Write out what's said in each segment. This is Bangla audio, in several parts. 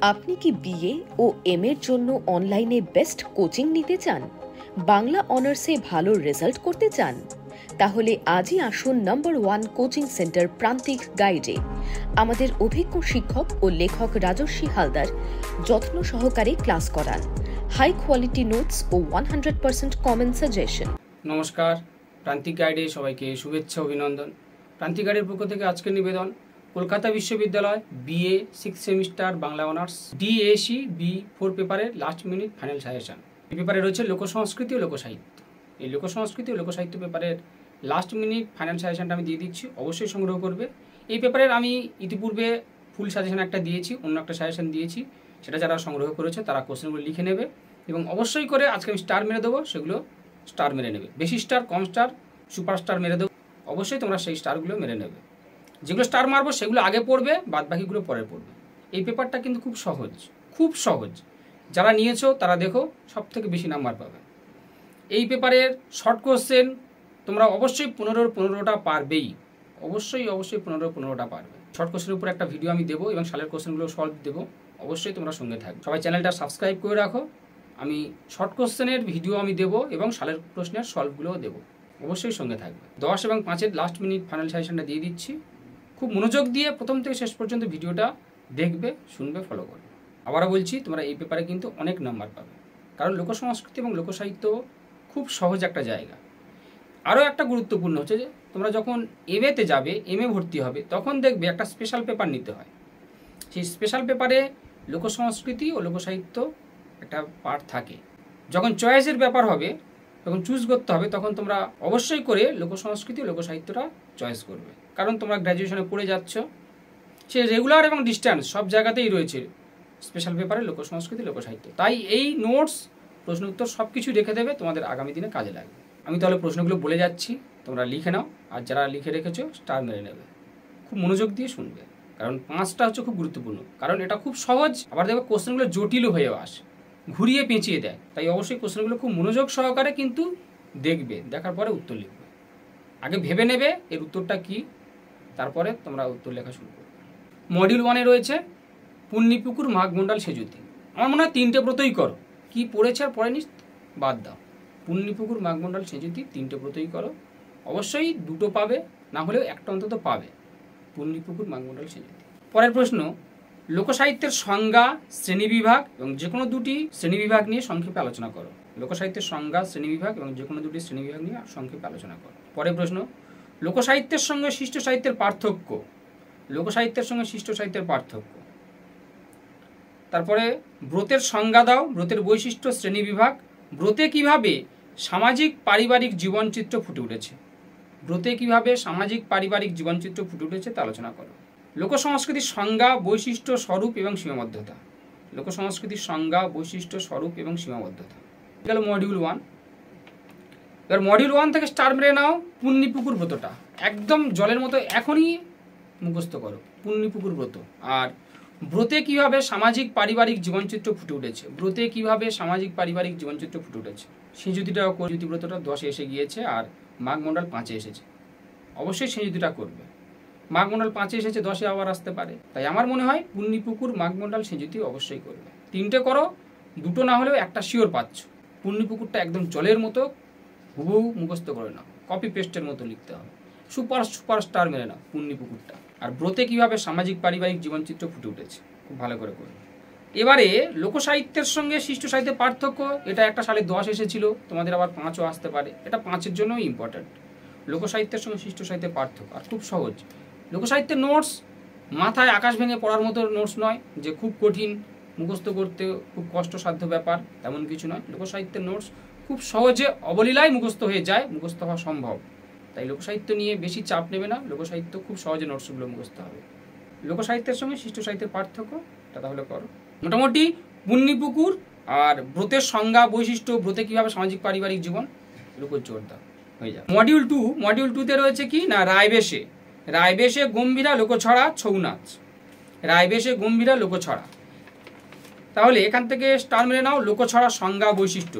আপনি কি বিএ ও এম এর জন্য অনলাইনে বেস্ট কোচিং নিতে চান? বাংলা অনার্সে ভালো রেজাল্ট করতে চান? তাহলে আজই আসুন নম্বর 1 কোচিং সেন্টার প্রান্তিক গাইডে। আমাদের অভিজ্ঞ শিক্ষক ও লেখক রাজস্বী হালদার যত্ন সহকারে ক্লাস করান। হাই কোয়ালিটি নোটস ও 100% কমন সাজেশন। নমস্কার, প্রান্তিক গাইডে সবাইকে শুভেচ্ছা অভিনন্দন। প্রান্তিক গাইডের পক্ষ থেকে আজকের নিবেদন কলকাতা বিশ্ববিদ্যালয় BA 6 semester Bangla honours DSC B 4 পেপারের লাস্ট মিনিট ফাইনাল সাজেশন। এই পেপারে রয়েছে লোকসংস্কৃতি ও লোকসাহিত্য। এই লোকসংস্কৃতি ও লোকসাহিত্য পেপারের লাস্ট মিনিট ফাইনাল সাজেশনটা আমি দিয়ে দিচ্ছি, অবশ্যই সংগ্রহ করবে। এই পেপারের আমি ইতিপূর্বে ফুল সাজেশন একটা দিয়েছি, অন্য একটা সাজেশন দিয়েছি, সেটা যারা সংগ্রহ করেছে তারা কোশ্চেনগুলো লিখে নেবে এবং অবশ্যই করে আজকে আমি স্টার মেরে দেবো, সেগুলো স্টার মেরে নেবে। বেশি স্টার, কম স্টার, সুপার স্টার মেরে দেবো, অবশ্যই তোমরা সেই স্টারগুলো মেরে নেবে। যেগুলো স্টার মারবো সেগুলো আগে পড়বে, বাদ বাকিগুলো পরে পড়বে। এই পেপারটা কিন্তু খুব সহজ, খুব সহজ। যারা নিয়েছো তারা দেখো সব থেকে বেশি নাম্বার পাবে। এই পেপারের শর্ট কোশ্চেন তোমরা অবশ্যই 15টা পারবেই, অবশ্যই 15টা পারবে। শর্ট কোশ্চেনের উপর একটা ভিডিও আমি দেবো এবং সালের কোশ্চেনগুলো সলভ দেবো, অবশ্যই তোমরা সঙ্গে থাকবে। সবাই চ্যানেলটা সাবস্ক্রাইব করে রাখো। আমি শর্ট কোশ্চেনের ভিডিও আমি দেবো এবং সালের প্রশ্নের সলভগুলোও দেবো, অবশ্যই সঙ্গে থাকবে। 10 এবং 5-এর লাস্ট মিনিট ফাইনাল সাজেশনটা দিয়ে দিচ্ছি, খুব মনোযোগ দিয়ে প্রথম থেকে শেষ পর্যন্ত ভিডিওটা দেখবে, শুনবে, ফলো করবে। আবারও বলছি, তোমরা এই পেপারে কিন্তু অনেক নাম্বার পাবে, কারণ লোকসংস্কৃতি এবং লোকসাহিত্য খুব সহজ একটা জায়গা। আরও একটা গুরুত্বপূর্ণ হচ্ছে যে তোমরা যখন এমএতে যাবে, এমএ ভর্তি হবে, তখন দেখবে একটা স্পেশাল পেপার নিতে হয়। সেই স্পেশাল পেপারে লোকসংস্কৃতি ও লোকসাহিত্য একটা পার্ট থাকে। যখন চয়েসের ব্যাপার হবে, যখন চুজ করতে হবে, তখন তোমরা অবশ্যই করে লোকসংস্কৃতি ও লোকসাহিত্যটা চয়েস করবে, কারণ তোমরা গ্র্যাজুয়েশনে পড়ে যাচ্ছ। সে রেগুলার এবং ডিস্ট্যান্স সব জায়গাতেই রয়েছে স্পেশাল পেপারে লোকসংস্কৃতি লোকসাহিত্য। তাই এই নোটস, প্রশ্ন উত্তর সব কিছু রেখে দেবে, তোমাদের আগামী দিনে কাজে লাগবে। আমি তাহলে প্রশ্নগুলো বলে যাচ্ছি, তোমরা লিখে নাও, আর যারা লিখে রেখেছো স্টার মেরে নেবে। খুব মনোযোগ দিয়ে শুনবে, কারণ 5টা হচ্ছে খুব গুরুত্বপূর্ণ, কারণ এটা খুব সহজ। আবার দেখবে কোশ্চেনগুলো জটিলও হয়ে আসে, ঘুরিয়ে পেঁচিয়ে দেয়। তাই অবশ্যই কোশ্চেনগুলো খুব মনোযোগ সহকারে কিন্তু দেখবে, দেখার পরে উত্তর লিখবে। আগে ভেবে নেবে এর উত্তরটা কি, তারপরে তোমরা উত্তর লেখা শুরু করবে। মডিউল 1-এ রয়েছে পুণ্যিপুকুর মাঘমণ্ডল সেজুতি। আমার মনে হয় 3টে ব্রতই করো, কি পড়েছে আর পড়েনি বাদ দাও। পুণ্যিপুকুর মাঘমণ্ডল সেজুতি 3টে ব্রতই করো, অবশ্যই 2টো পাবে, না হলেও একটা অন্তত পাবে। পুণ্যিপুকুর মাঘমণ্ডল সেজুতি। পরের প্রশ্ন, লোকসাহিত্যের সংজ্ঞা, শ্রেণীবিভাগ এবং যে কোনো 2টি শ্রেণীবিভাগ নিয়ে সংক্ষেপে আলোচনা করো। লোকসাহিত্যের সংজ্ঞা, শ্রেণীবিভাগ এবং যে কোনো 2টি শ্রেণীবিভাগ নিয়ে সংক্ষেপে আলোচনা করো। পরের প্রশ্ন, লোকসাহিত্যের সঙ্গে শিষ্ট সাহিত্যের পার্থক্য। লোকসাহিত্যের সঙ্গে শিষ্ট সাহিত্যের পার্থক্য। তারপরে ব্রতের সংজ্ঞা দাও, ব্রতের বৈশিষ্ট্য, শ্রেণীবিভাগ। ব্রতে কিভাবে সামাজিক পারিবারিক জীবনচিত্র ফুটে উঠেছে। ব্রতে কিভাবে সামাজিক পারিবারিক জীবনচিত্র ফুটে উঠেছে তা আলোচনা করো। লোকসংস্কৃতির সংজ্ঞা, বৈশিষ্ট্য, স্বরূপ এবং সীমাবদ্ধতা। লোকসংস্কৃতির সংজ্ঞা, বৈশিষ্ট্য, স্বরূপ এবং সীমাবদ্ধতা। গেল মডিউল 1। এবার মডিউল 1 থেকে স্টার মেরে নাও পুণ্যিপুকুর ব্রতটা, একদম জলের মতো এখনই মুখস্থ করো পুণ্যিপুকুর ব্রত। আর ব্রতে কিভাবে সামাজিক পারিবারিক জীবনচিত্র ফুটে উঠেছে। ব্রতে কিভাবে সামাজিক পারিবারিক জীবনচিত্র ফুটে উঠেছে। সেজুতিটাও সেজুতি ব্রতটা 10-এ এসে গিয়েছে, আর মাঘমণ্ডল 5-এ এসেছে, অবশ্যই সেজুতিটা করবে। মাঘমণ্ডল 5-এ এসেছে, 10-এ আবার আসতে পারে। তাই আমার মনে হয় পুণ্যিপুকুর মাঘমণ্ডল সেজুতি অবশ্যই করবে। 3টে করো, 2টো না হলেও একটা শিওর পাচ্ছ। পুণ্যিপুকুরটা একদম জলের মতো হুবহু মুখস্থ করে নাও, কপি পেস্টের মতো লিখতে হবে। সুপার স্টার মেরে নাও পুণ্যিপুকুরটা। আর ব্রতে কিভাবে সামাজিক পারিবারিক জীবনচিত্র ফুটে উঠেছে, খুব ভালো করে করবে। এবারে লোকসাহিত্যের সঙ্গে শিষ্ট সাহিত্যের পার্থক্য, এটা একটা সালে 10 এসেছিল, তোমাদের আবার 5ও আসতে পারে, এটা 5-এর জন্যই ইম্পর্ট্যান্ট। লোকসাহিত্যের সঙ্গে শিষ্ট সাহিত্যের পার্থক্য, আর খুব সহজ। লোকসাহিত্যের নোটস মাথায় আকাশ ভেঙে পড়ার মতো নোটস নয়, যে খুব কঠিন, মুখস্থ করতে খুব কষ্টসাধ্য ব্যাপার, তেমন কিছু নয়। লোকসাহিত্যের নোটস খুব সহজে অবলীলায় মুখস্থ হয়ে যায়, মুখস্থ হওয়া সম্ভব। তাই লোকসাহিত্য নিয়ে বেশি চাপ নেবে না, লোকসাহিত্য খুব সহজে নোটসগুলো মুখস্থ হবে। লোকসাহিত্যের সঙ্গে শিষ্ট সাহিত্যের পার্থক্য এটা তাহলে করো। মোটামুটি পুণ্যিপুকুর আর ব্রতের সংজ্ঞা, বৈশিষ্ট্য, ব্রতে কিভাবে সামাজিক পারিবারিক জীবন, এর উপর জোর দাও, হয়ে যাবে। মডিউল 2-তে রয়েছে কি না, রায়বেশে। রায়বেশে গম্ভীরা লোকছড়া ছৌ নাচ। রায়বেশে গম্ভীরা লোকছড়া। তাহলে এখান থেকে স্টার মেরে নাও লোকছড়া সংজ্ঞা, বৈশিষ্ট্য।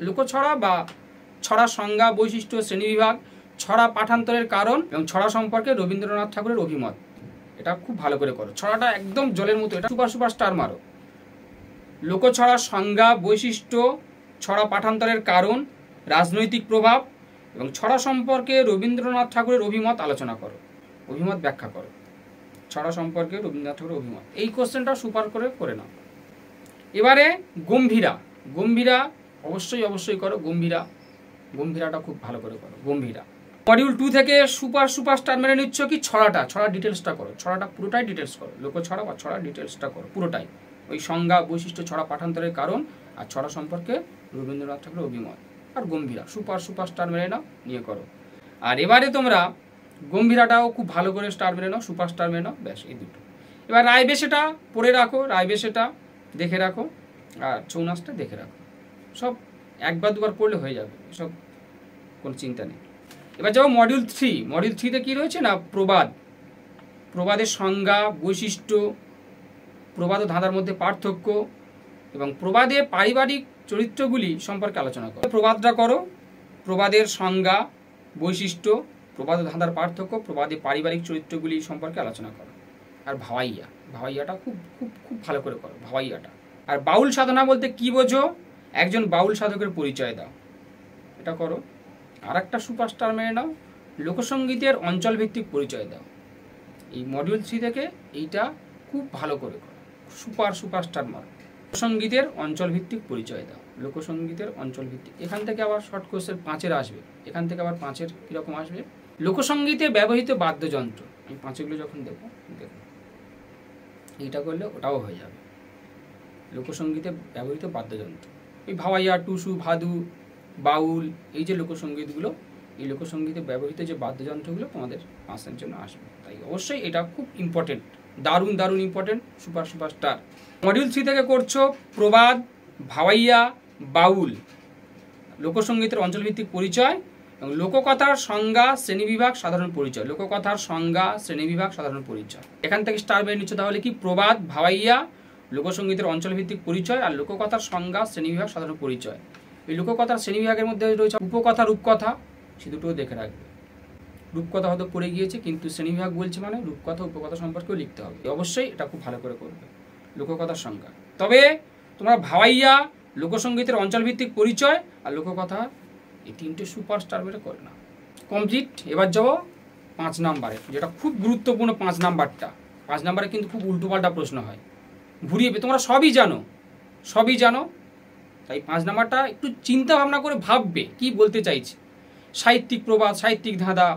লোকছড়া বা ছড়া সংজ্ঞা, বৈশিষ্ট্য, শ্রেণীবিভাগ, ছড়া পাঠান্তরের কারণ এবং ছড়া সম্পর্কে রবীন্দ্রনাথ ঠাকুরের অভিমত। এটা খুব ভালো করে করো। ছড়াটা একদম জলের মতো, এটা সুপার সুপার স্টার মারো। লোকছড়ার সংজ্ঞা, বৈশিষ্ট্য, ছড়া পাঠান্তরের কারণ, রাজনৈতিক প্রভাব এবং ছড়া সম্পর্কে রবীন্দ্রনাথ ঠাকুরের অভিমত আলোচনা করো, অভিমত ব্যাখ্যা করো। ছড়া সম্পর্কে রবীন্দ্রনাথ ঠাকুরের অভিমত, এই কোশ্চেনটা সুপার করে নাও। এবারে গম্ভীরা, গম্ভীরা অবশ্যই করো। গম্ভীরাটা খুব ভালো করে করো। গম্ভীরা মডিউল 2 থেকে সুপার স্টার মেনে নিচ্ছ কি ছড়া ডিটেলসটা করো, ছড়াটা পুরোটাই ডিটেলস করো। লোকছড়া বা ছড়া ডিটেলসটা করো পুরোটাই, ওই সংজ্ঞা, বৈশিষ্ট্য, ছড়া পাঠান্তরের কারণ আর ছড়া সম্পর্কে রবীন্দ্রনাথ ঠাকুরের অভিমত। আর গম্ভীরা সুপার স্টার মেনে নাও, নিয়ে করো। আর এবারে তোমরা গম্ভীরাটাও খুব ভালো করে স্টার মেনে নাও, সুপার স্টার মেনে নাও, ব্যাস এই দুটো। এবার রায়বেশেটা পড়ে রাখো, রায়বেশেটা দেখে রাখো, আর ছৌ নাচটা দেখে রাখো। সব একবার দুবার পড়লে হয়ে যাবে, সব কোনো চিন্তা নেই। এবার যাও মডিউল 3। মডিউল 3-তে কী রয়েছে না, প্রবাদ, প্রবাদের সংজ্ঞা, বৈশিষ্ট্য, প্রবাদ ও ধাঁধার মধ্যে পার্থক্য এবং প্রবাদে পারিবারিক চরিত্রগুলি সম্পর্কে আলোচনা করো। প্রবাদটা করো, প্রবাদের সংজ্ঞা, বৈশিষ্ট্য, প্রবাদ ও ধাঁধার পার্থক্য, প্রবাদে পারিবারিক চরিত্রগুলি সম্পর্কে আলোচনা করো। আর ভাওয়াইয়াটা খুব খুব খুব ভালো করে করো, ভাওয়াইয়াটা। আর বাউল সাধনা বলতে কি বোঝো, একজন বাউল সাধকের পরিচয় দাও, এটা করো। আর একটা সুপারস্টার মেনে নাও, লোকসঙ্গীতের অঞ্চলভিত্তিক পরিচয় দাও। এই মডিউল 3 থেকে এইটা খুব ভালো করে করো, সুপারস্টার মারো। লোকসঙ্গীতের অঞ্চলভিত্তিক পরিচয় দাও, লোকসঙ্গীতের অঞ্চলভিত্তিক। এখান থেকে আবার শর্ট কোর্সের 5-এর আসবে, এখান থেকে আবার 5-এর কীরকম আসবে, লোকসঙ্গীতে ব্যবহৃত বাদ্যযন্ত্র। আমি 5-এগুলো যখন দেখো এইটা করলে ওটাও হয়ে যাবে, লোকসঙ্গীতে ব্যবহৃত বাদ্যযন্ত্র। এই ভাওয়াইয়া, টুসু, ভাদু, বাউল, এই যে লোকসঙ্গীতগুলো, এই লোকসঙ্গীতে ব্যবহৃত যে বাদ্যযন্ত্রগুলো তোমাদের 5-এর জন্য আসবে। তাই অবশ্যই এটা খুব ইম্পর্টেন্ট, দারুণ ইম্পর্টেন্ট, সুপারস্টার। মডিউল 3 থেকে করছো প্রবাদ, ভাওয়াইয়া, বাউল, লোকসঙ্গীতের অঞ্চলভিত্তিক পরিচয় এবং লোককথার সংজ্ঞা, শ্রেণীবিভাগ, সাধারণ পরিচয়। লোককথার সংজ্ঞা, শ্রেণীবিভাগ, সাধারণ পরিচয়। এখান থেকে স্টার মেনে নিচ্ছ তাহলে কি, প্রবাদ, ভাওয়াইয়া, লোকসঙ্গীতের অঞ্চলভিত্তিক পরিচয় আর লোককথার সংজ্ঞা, শ্রেণীবিভাগ, সাধারণ পরিচয়। এই লোককথার শ্রেণীবিভাগের মধ্যে রয়েছে উপকথা, রূপকথা, সে দুটোও দেখে রাখবে। রূপকথা হয়তো পড়ে গিয়েছে, কিন্তু শ্রেণীবিভাগ বলছে মানে রূপকথা, উপকথা সম্পর্কেও লিখতে হবে। অবশ্যই এটা খুব ভালো করে করবে, লোককথার সংজ্ঞা। তবে তোমরা ভাওয়াইয়া, লোকসঙ্গীতের অঞ্চলভিত্তিক পরিচয় আর লোককথা, এই 3টে সুপারস্টার বেড়ে করে না। কমপ্লিট। এবার যাবো 5 নাম্বারে, যেটা খুব গুরুত্বপূর্ণ। 5 নাম্বারটা, 5 নাম্বারে কিন্তু খুব উল্টোপাল্টা প্রশ্ন হয়, ঘুরিয়ে। তোমরা সবই জানো, তাই 5 নাম্বারটা একটু চিন্তা ভাবনা করে ভাববে কি বলতে চাইছে। সাহিত্যিক প্রবাদ, সাহিত্যিক ধাঁধা,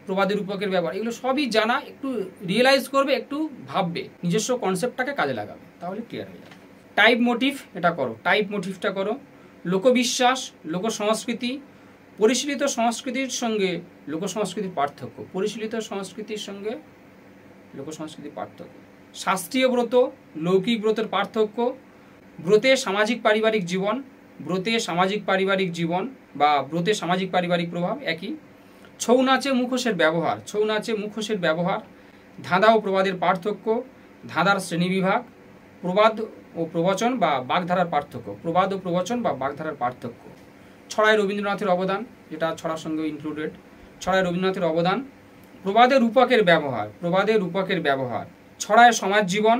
প্রবাদের রূপকের ব্যাপার, এগুলো সবই জানা, একটু রিয়েলাইজ করবে, একটু ভাববে, নিজস্ব কনসেপ্টটাকে কাজে লাগাবে, তাহলে ক্লিয়ার হয়ে যাবে। টাইপ মোটিভ, এটা করো, টাইপ মোটিভটা করো। লোকবিশ্বাস, লোকসংস্কৃতি, পরিশীলিত সংস্কৃতির সঙ্গে লোকসংস্কৃতির পার্থক্য, পরিশীলিত সংস্কৃতির সঙ্গে লোকসংস্কৃতির পার্থক্য। শাস্ত্রীয় ব্রত, লৌকিক ব্রতের পার্থক্য, ব্রতে সামাজিক পারিবারিক জীবন, ব্রতে সামাজিক পারিবারিক জীবন বা ব্রতে সামাজিক পারিবারিক প্রভাব একই। ছৌ নাচে মুখোশের ব্যবহার, ছৌ নাচে মুখোশের ব্যবহার। ধাঁধা ও প্রবাদের পার্থক্য, ধাঁধার শ্রেণীবিভাগ। প্রবাদ ও প্রবচন বা বাগধারার পার্থক্য, প্রবাদ ও প্রবচন বা বাগধারার পার্থক্য। ছড়ায় রবীন্দ্রনাথের অবদান, যেটা ছড়ার সঙ্গে ইনক্লুডেড, ছড়ায় রবীন্দ্রনাথের অবদান। প্রবাদের রূপকের ব্যবহার, প্রবাদের রূপকের ব্যবহার। ছড়ায় সমাজ জীবন,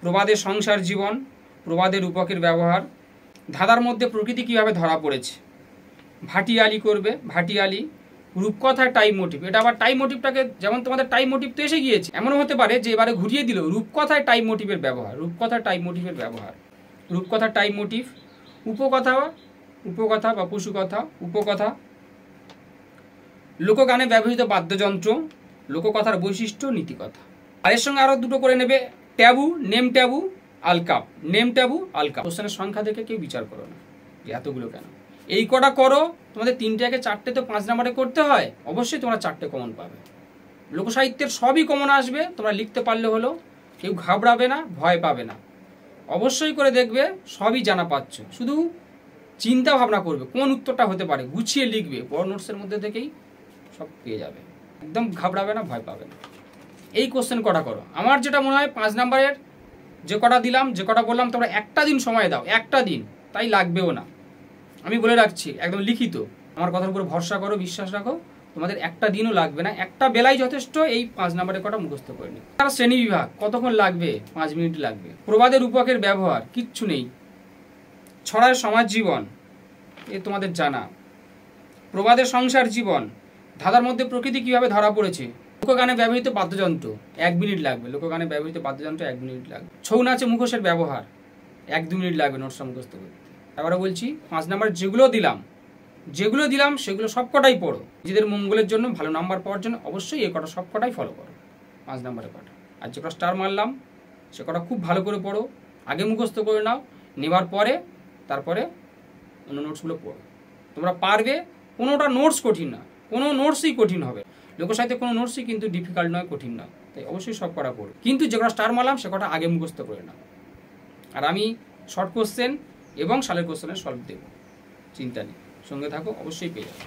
প্রবাদে সংসার জীবন, প্রবাদের রূপকের ব্যবহার। ধাঁধার মধ্যে প্রকৃতি কীভাবে ধরা পড়েছে, ভাটিয়ালি করবে, ভাটিয়ালি। রূপকথার টাইপ মোটিভ, এটা আবার টাইপ মোটিভটাকে, যেমন তোমাদের টাইপ মোটিভ তো এসে গিয়েছে, এমনও হতে পারে যে এবারে ঘুরিয়ে দিল, রূপকথায় টাইপ মোটিভের ব্যবহার, রূপকথার টাইপ মোটিভের ব্যবহার। রূপকথার টাইপ মোটিভ। উপকথা বা পশুকথা, উপকথা। লোকগানে ব্যবহৃত বাদ্যযন্ত্র, লোককথার বৈশিষ্ট্য, নীতিকথা। আর এর সঙ্গে আরও দুটো করে নেবে, taboo, name taboo, Alkap, name taboo, Alkap. কোশ্চেনের সংখ্যা দেখে কেউ বিচার করো না যে এতগুলো কেন। এই কটা করো, তোমাদের 3টা 4টে তো 5 নাম্বারে করতে হয়, অবশ্যই তোমরা 4টে কমন পাবে। লোকসাহিত্যের সবই কমন আসবে, তোমরা লিখতে পারলে হলো, কেউ ঘাবড়াবে না, ভয় পাবে না। অবশ্যই করে দেখবে সবই জানা পাচ্ছ, শুধু চিন্তা ভাবনা করবে কোন উত্তরটা হতে পারে, গুছিয়ে লিখবে, বড় নোটসের মধ্যে থেকেই সব পেয়ে যাবে, একদম ঘাবড়াবে না, ভয় পাবে না। এই কোশ্চেন কটা করো। আমার যেটা মনে হয় 5 নাম্বারের যে কটা দিলাম, যে কটা বললাম, তোমরা একটা দিন সময় দাও, একটা দিন, তাই লাগবেও না, আমি বলে রাখছি, একদম লিখিত। আমার কথার উপরে ভরসা করো, বিশ্বাস রাখো, তোমাদের একটা দিনও লাগবে না, একটা বেলায় যথেষ্ট এই 5 নম্বরের কটা মুখস্থ করে নিই। তার শ্রেণী বিভাগ কতক্ষণ লাগবে? 5 মিনিট লাগবে। প্রবাদের রূপকের ব্যবহার কিচ্ছু নেই। ছড়ার সমাজ জীবন এ তোমাদের জানা। প্রবাদের সংসার জীবন, ধাঁধার মধ্যে প্রকৃতি কিভাবে ধরা পড়েছে। লোকগানে ব্যবহৃত বাদ্যযন্ত্র 1 মিনিট লাগবে। লোকগানে ব্যবহৃত বাদ্যযন্ত্র 1 মিনিট লাগবে। ছৌ নাচে মুখোশের ব্যবহার 1-2 মিনিট লাগবে নোটসটা মুখস্থ করতে। এবারে বলছি 5 নাম্বার যেগুলো দিলাম সেগুলো সবকটাই পড়ো। নিজেদের মঙ্গলের জন্য, ভালো নাম্বার পাওয়ার জন্য অবশ্যই এই কটা সবকটাই ফলো করো। 5 নাম্বারের কটা আর যে কটা স্টার মারলাম সে কটা খুব ভালো করে পড়ো, আগে মুখস্থ করে নাও, নেবার পরে তারপরে অন্য নোটসগুলো পড়ো। তোমরা পারবে। কোনোটা নোটস কঠিন না, কোনো নোটসই কঠিন হবে। লোকসাহিত্যে কোনো নোটসই কিন্তু ডিফিকাল্ট নয়, কঠিন নয়, তাই অবশ্যই সব কটা পড়ো। কিন্তু যে কটা স্টার মারলাম সে কটা আগে মুখস্থ করে নাও। আর আমি শর্ট কোশ্চেন এবং সালের কোশ্চেনের সলভ দেবো, চিন্তা নেই, সঙ্গে থাকো, অবশ্যই পেয়ে যাবে।